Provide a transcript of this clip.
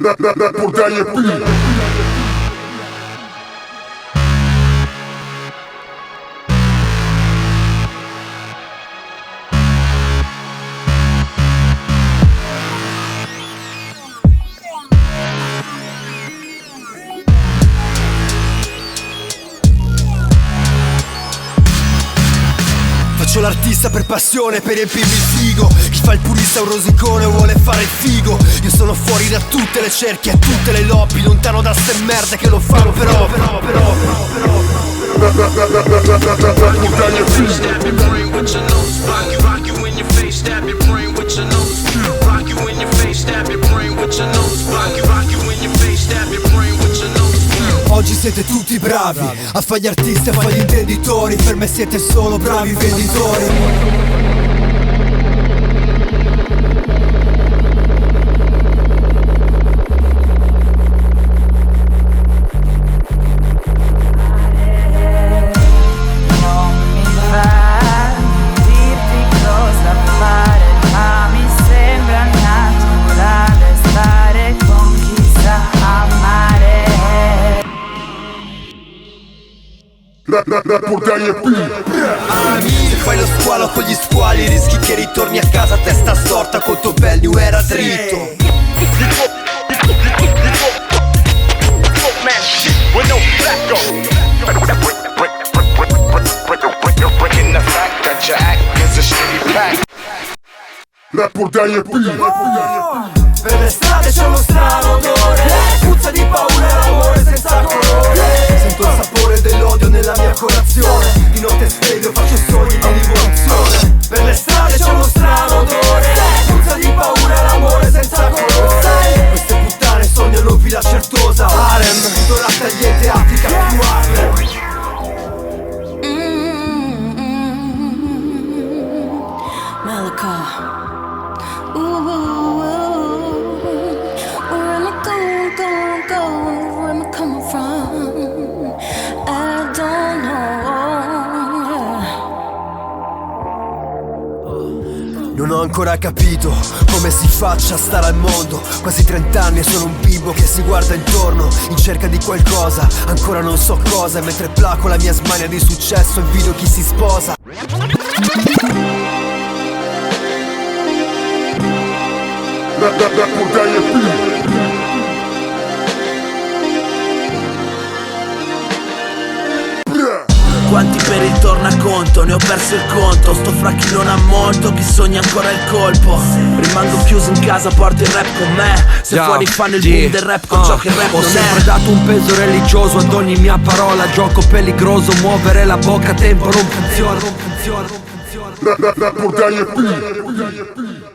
Portaje pil. Faccio l'artista per passione, per riempirmi il frigo. Chi fa il purista è un rosicone, vuole fare il figo. Io sono fuori da tutte le cerchie, a tutte le lobby, lontano da ste merde che lo fanno però. Portaje pil. Oggi siete tutti bravi a fare gli artisti, a fare gli intenditori. Per me siete solo bravi venditori. Portaje pil. Se fai lo squalo con gli squali rischi che ritorni a casa a testa storta col tuo bel new era dritto. Portaje pil. Per le strade c'è uno strano odore, puzza di paura e l'amore senza colore. Sento il sapore dell'odio nella mia colazione, di notte sveglio faccio sogni di rivoluzione. Per le strade c'è uno strano odore, puzza di paura e l'amore senza colore. Queste puttane sognano villa certosa, harem, d'ora tagliente Africa più Harlem. Malika. Ooh, where am I going, where am I coming from? I don't know. Non ho ancora capito come si faccia a stare al mondo. Quasi 30 anni e sono un bimbo che si guarda intorno in cerca di qualcosa, ancora non so cosa. E mentre placo la mia smania di successo invidio chi si sposa. Portaje pil. Quanti per il tornaconto, ne ho perso il conto. Sto fra chi non ha molto, chi sogna ancora il colpo. Rimango chiuso in casa, porto il rap con me. Se fuori fanno il boom del rap con ciò che il rap non è. Ho sempre dato un peso religioso ad ogni mia parola. Gioco peligroso, muovere la bocca a tempo non funziona. Portaje pil.